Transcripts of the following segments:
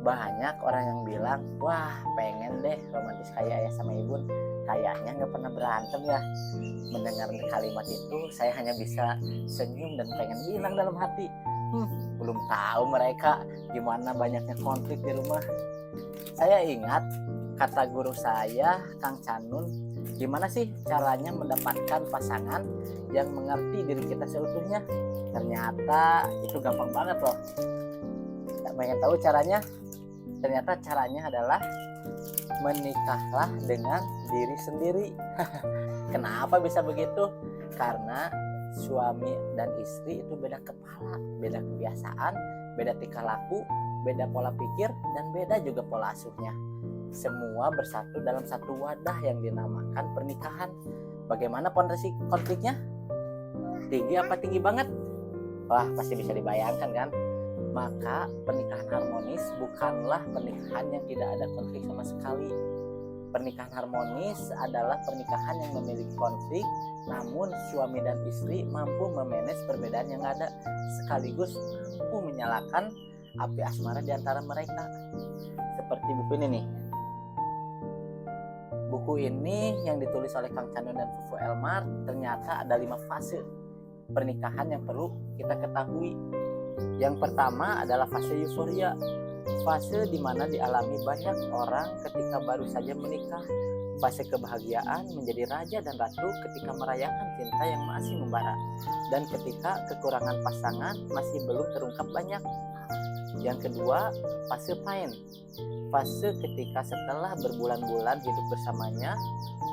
Banyak orang yang bilang, wah pengen deh romantis kayak ayah sama ibu. Kayaknya nggak pernah berantem ya. Mendengar kalimat itu, saya hanya bisa senyum dan pengen bilang dalam hati, belum tahu mereka gimana banyaknya konflik di rumah. Saya ingat kata guru saya, Kang Canun, gimana sih caranya mendapatkan pasangan yang mengerti diri kita seutuhnya? Ternyata itu gampang banget loh. Pengen tahu caranya? Ternyata caranya adalah menikahlah dengan diri sendiri. Kenapa bisa begitu? Karena suami dan istri itu beda kepala, beda kebiasaan, beda tingkah laku, beda pola pikir, dan beda juga pola asuhnya. Semua bersatu dalam satu wadah yang dinamakan pernikahan. Bagaimana fondasi konfliknya? Tinggi apa tinggi banget? Wah, pasti bisa dibayangkan kan? Maka pernikahan harmonis bukanlah pernikahan yang tidak ada konflik sama sekali. Pernikahan harmonis adalah pernikahan yang memiliki konflik, namun suami dan istri mampu memanage perbedaan yang ada, sekaligus mampu menyalakan api asmara di antara mereka. Seperti buku ini nih. Buku ini yang ditulis oleh Kang Canun dan Fufu Elmar, ternyata ada 5 fase pernikahan yang perlu kita ketahui. Yang pertama adalah fase euforia, fase di mana dialami banyak orang ketika baru saja menikah. Fase kebahagiaan menjadi raja dan ratu ketika merayakan cinta yang masih membara, dan ketika kekurangan pasangan masih belum terungkap banyak. Yang kedua, fase pain, fase ketika setelah berbulan-bulan hidup bersamanya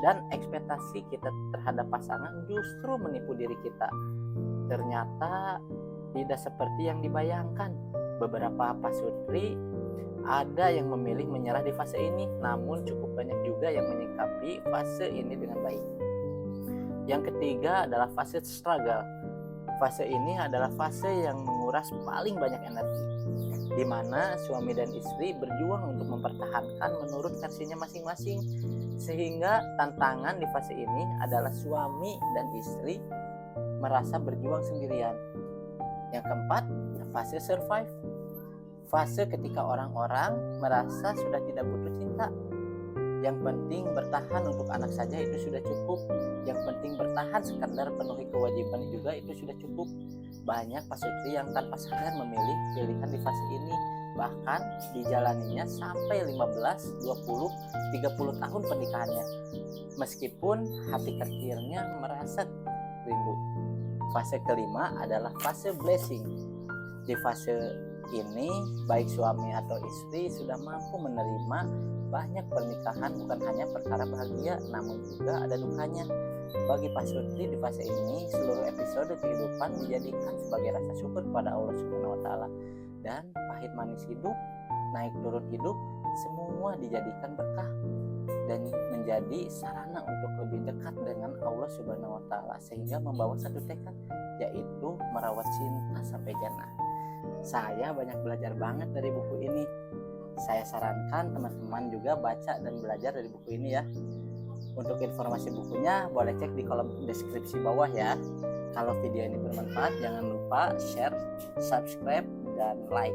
dan ekspektasi kita terhadap pasangan justru menipu diri kita. Ternyata tidak seperti yang dibayangkan. Beberapa pasutri ada yang memilih menyerah di fase ini, namun cukup banyak juga yang menyikapi fase ini dengan baik. Yang ketiga adalah fase struggle. Fase ini adalah fase yang menguras paling banyak energi, di mana suami dan istri berjuang untuk mempertahankan menurut versinya masing-masing, sehingga tantangan di fase ini adalah suami dan istri merasa berjuang sendirian. Yang keempat, fase survive. Fase ketika orang-orang merasa sudah tidak butuh cinta. Yang penting bertahan untuk anak saja itu sudah cukup. Yang penting bertahan sekadar penuhi kewajiban juga itu sudah cukup. Banyak pasutri yang tanpa sadar memilih pilihan di fase ini. Bahkan dijalaninya sampai 15, 20, 30 tahun pernikahannya. Meskipun hati kecilnya merasa rindu. Fase kelima adalah fase blessing. Di fase ini, baik suami atau istri sudah mampu menerima banyak pernikahan bukan hanya perkara bahagia, namun juga ada dukanya. Bagi pasutri di fase ini, seluruh episode kehidupan dijadikan sebagai rasa syukur kepada Allah Subhanahu wa Ta'ala. Dan pahit manis hidup, naik turun hidup, semua dijadikan berkah dan menjadi sarana untuk lebih dekat dengan Allah Subhanahu wa Ta'ala, sehingga membawa satu tekad, yaitu merawat cinta sampai jannah. Saya banyak belajar banget dari buku ini. Saya sarankan teman-teman juga baca dan belajar dari buku ini ya. Untuk informasi bukunya boleh cek di kolom deskripsi bawah ya. Kalau video ini bermanfaat, jangan lupa share, subscribe, dan like.